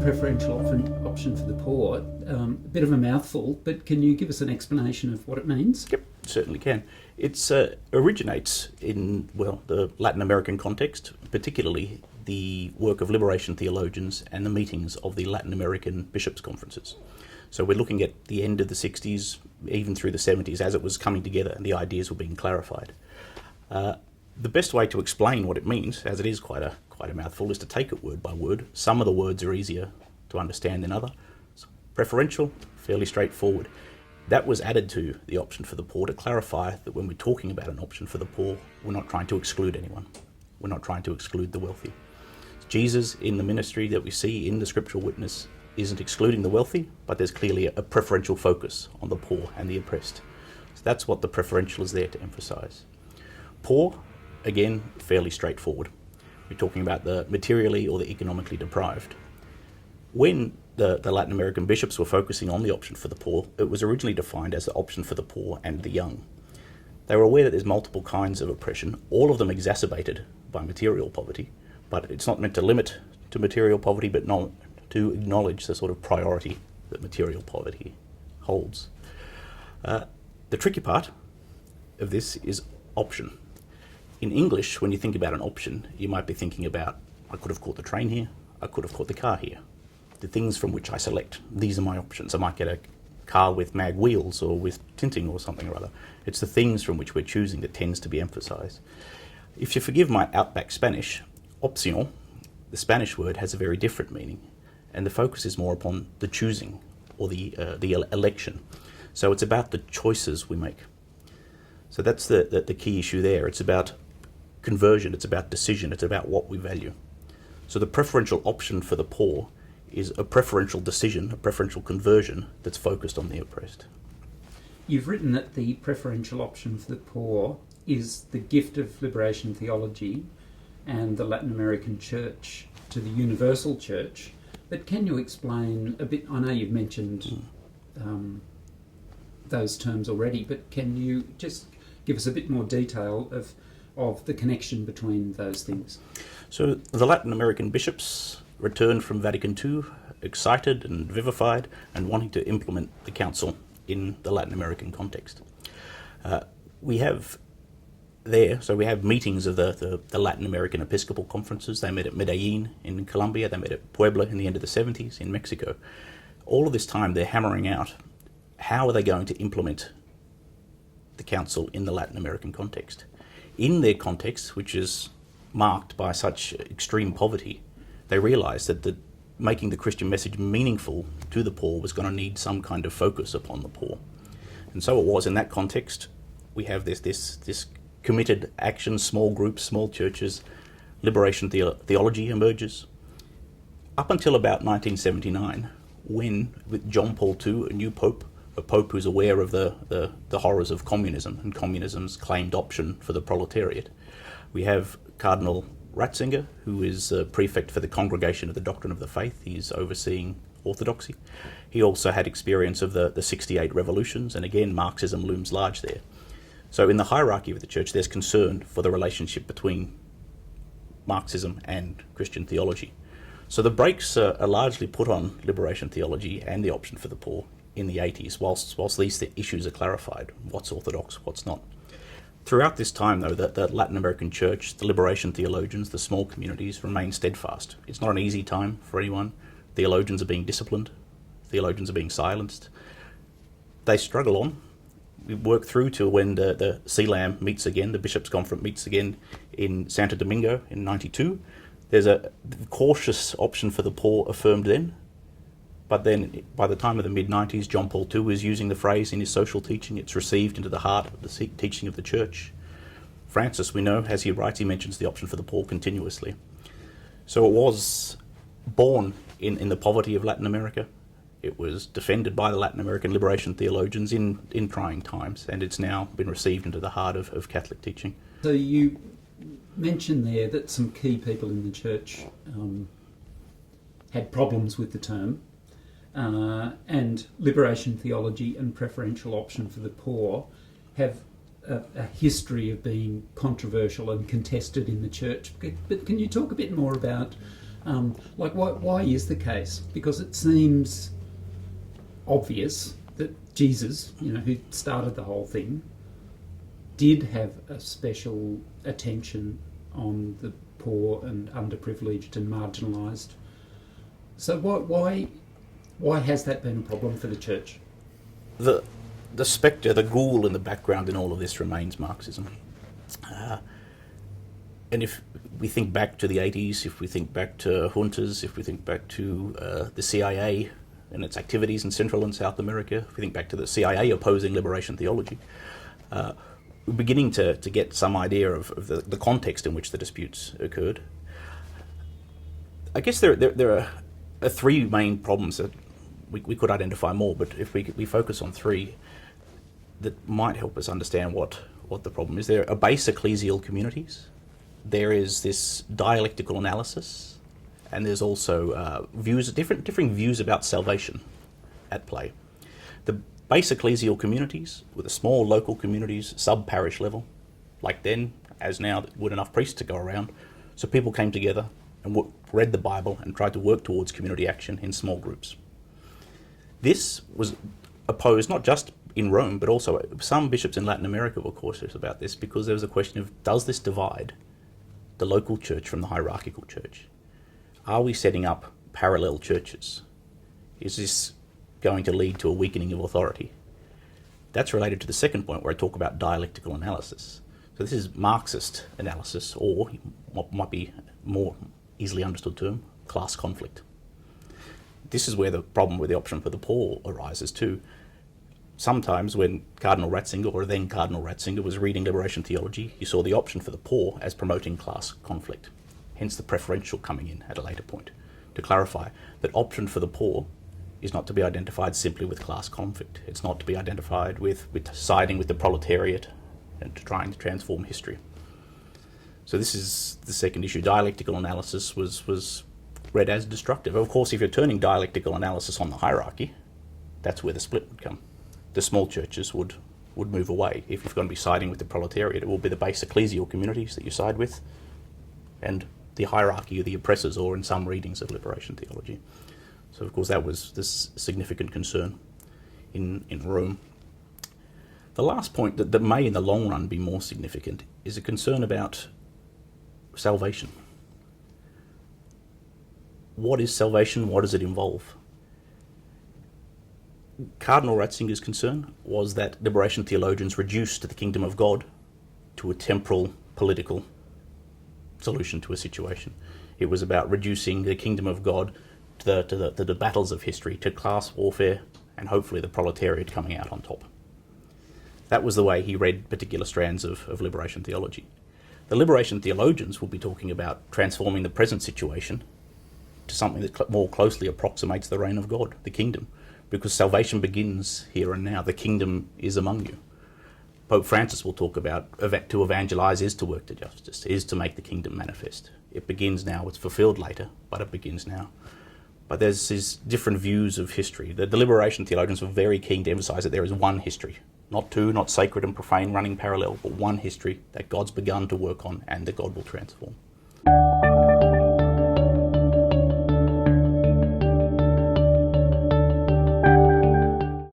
preferential option for the poor. A bit of a mouthful, but can you give us an explanation of what it means? Yep, certainly can. It originates in, the Latin American context, particularly the work of liberation theologians and the meetings of the Latin American bishops' conferences. So we're looking at the end of the 60s, even through the 70s, as it was coming together and the ideas were being clarified. The best way to explain what it means, as it is quite a mouthful, is to take it word by word. Some of the words are easier to understand than others. Preferential, fairly straightforward. That was added to the option for the poor to clarify that when we're talking about an option for the poor, we're not trying to exclude anyone. We're not trying to exclude the wealthy. Jesus, in the ministry that we see in the scriptural witness, isn't excluding the wealthy, but there's clearly a preferential focus on the poor and the oppressed. So that's what the preferential is there to emphasize. Poor, again, fairly straightforward. We're talking about the materially or the economically deprived. When the Latin American bishops were focusing on the option for the poor, it was originally defined as the option for the poor and the young. They were aware that there's multiple kinds of oppression, all of them exacerbated by material poverty, but it's not meant to limit to material poverty, but not to acknowledge the sort of priority that material poverty holds. The tricky part of this is option. In English, when you think about an option, you might be thinking about, I could have caught the train here, I could have caught the car here. The things from which I select, these are my options. I might get a car with mag wheels or with tinting or something or other. It's the things from which we're choosing that tends to be emphasized. If you forgive my outback Spanish, opción, the Spanish word, has a very different meaning, and the focus is more upon the choosing or the election. So it's about the choices we make. So that's the key issue there. It's about conversion, it's about decision, it's about what we value. So the preferential option for the poor is a preferential decision, a preferential conversion that's focused on the oppressed. You've written that the preferential option for the poor is the gift of liberation theology and the Latin American church to the universal church. But can you explain a bit, I know you've mentioned those terms already, but can you just give us a bit more detail of the connection between those things? So the Latin American bishops returned from Vatican II excited and vivified and wanting to implement the council in the Latin American context. We have meetings of the Latin American Episcopal conferences. They met at Medellin in Colombia, they met at Puebla in the end of the 70s in Mexico. All of this time they're hammering out how are they going to implement the council in the Latin American context. In their context, which is marked by such extreme poverty, they realised that making the Christian message meaningful to the poor was going to need some kind of focus upon the poor. And so it was in that context. We have this committed action, small groups, small churches, liberation theology emerges. Up until about 1979, when with John Paul II, a new pope, a pope who's aware of the horrors of communism and communism's claimed option for the proletariat, we have Cardinal Ratzinger, who is prefect for the Congregation of the Doctrine of the Faith. He's overseeing orthodoxy. He also had experience of the 68 revolutions, and again, Marxism looms large there. So in the hierarchy of the church, there's concern for the relationship between Marxism and Christian theology. So the brakes are largely put on liberation theology and the option for the poor in the 80s, whilst these issues are clarified, what's orthodox, what's not. Throughout this time, though, the Latin American church, the liberation theologians, the small communities remain steadfast. It's not an easy time for anyone. Theologians are being disciplined. Theologians are being silenced. They struggle on. We work through to when the CLAM meets again, the Bishops' Conference meets again in Santo Domingo in 92. There's a cautious option for the poor affirmed then. But then, by the time of the mid-90s, John Paul II is using the phrase in his social teaching. It's received into the heart of the teaching of the church. Francis, we know, as he writes, he mentions the option for the poor continuously. So it was born in the poverty of Latin America. It was defended by the Latin American liberation theologians in trying times, and it's now been received into the heart of Catholic teaching. So you mentioned there that some key people in the church had problems with the term. And liberation theology and preferential option for the poor have a history of being controversial and contested in the church. But can you talk a bit more about Why is the case? Because it seems obvious that Jesus, who started the whole thing, did have a special attention on the poor and underprivileged and marginalised. So why has that been a problem for the church? The spectre, the ghoul in the background in all of this remains Marxism. And if we think back to the 80s, if we think back to juntas, if we think back to the CIA and its activities in Central and South America, if we think back to the CIA opposing liberation theology, we're beginning to get some idea of the context in which the disputes occurred. I guess there are three main problems that we could identify more, but if we focus on three that might help us understand what the problem is. There are base ecclesial communities. There is this dialectical analysis, and there's also differing views about salvation at play. The base ecclesial communities were the small local communities, sub-parish level, like then, as now, there weren't enough priests to go around, so people came together and read the Bible and tried to work towards community action in small groups. This was opposed not just in Rome, but also some bishops in Latin America were cautious about this because there was a question of, does this divide the local church from the hierarchical church? Are we setting up parallel churches? Is this going to lead to a weakening of authority? That's related to the second point where I talk about dialectical analysis. So this is Marxist analysis, or what might be more easily understood term, class conflict. This is where the problem with the option for the poor arises too. Sometimes when Cardinal Ratzinger, or then Cardinal Ratzinger, was reading liberation theology, you saw the option for the poor as promoting class conflict, hence the preferential coming in at a later point, to clarify that option for the poor is not to be identified simply with class conflict. It's not to be identified with siding with the proletariat and trying to transform history. So this is the second issue. Dialectical analysis was read as destructive. Of course, if you're turning dialectical analysis on the hierarchy, that's where the split would come. The small churches would move away. If you're going to be siding with the proletariat, it will be the base ecclesial communities that you side with, and the hierarchy of the oppressors, or in some readings of liberation theology. So of course that was this significant concern in Rome. The last point that may in the long run be more significant is a concern about salvation. What is salvation? What does it involve? Cardinal Ratzinger's concern was that liberation theologians reduced the kingdom of God to a temporal political solution to a situation. It was about reducing the kingdom of God to the battles of history, to class warfare, and hopefully the proletariat coming out on top. That was the way he read particular strands of liberation theology. The liberation theologians will be talking about transforming the present situation to something that more closely approximates the reign of God, the kingdom, because salvation begins here and now. The kingdom is among you. Pope Francis will talk about to evangelize is to work to justice, is to make the kingdom manifest. It begins now, it's fulfilled later, but it begins now. But there's these different views of history. The liberation theologians were very keen to emphasize that there is one history, not two, not sacred and profane running parallel, but one history that God's begun to work on and that God will transform.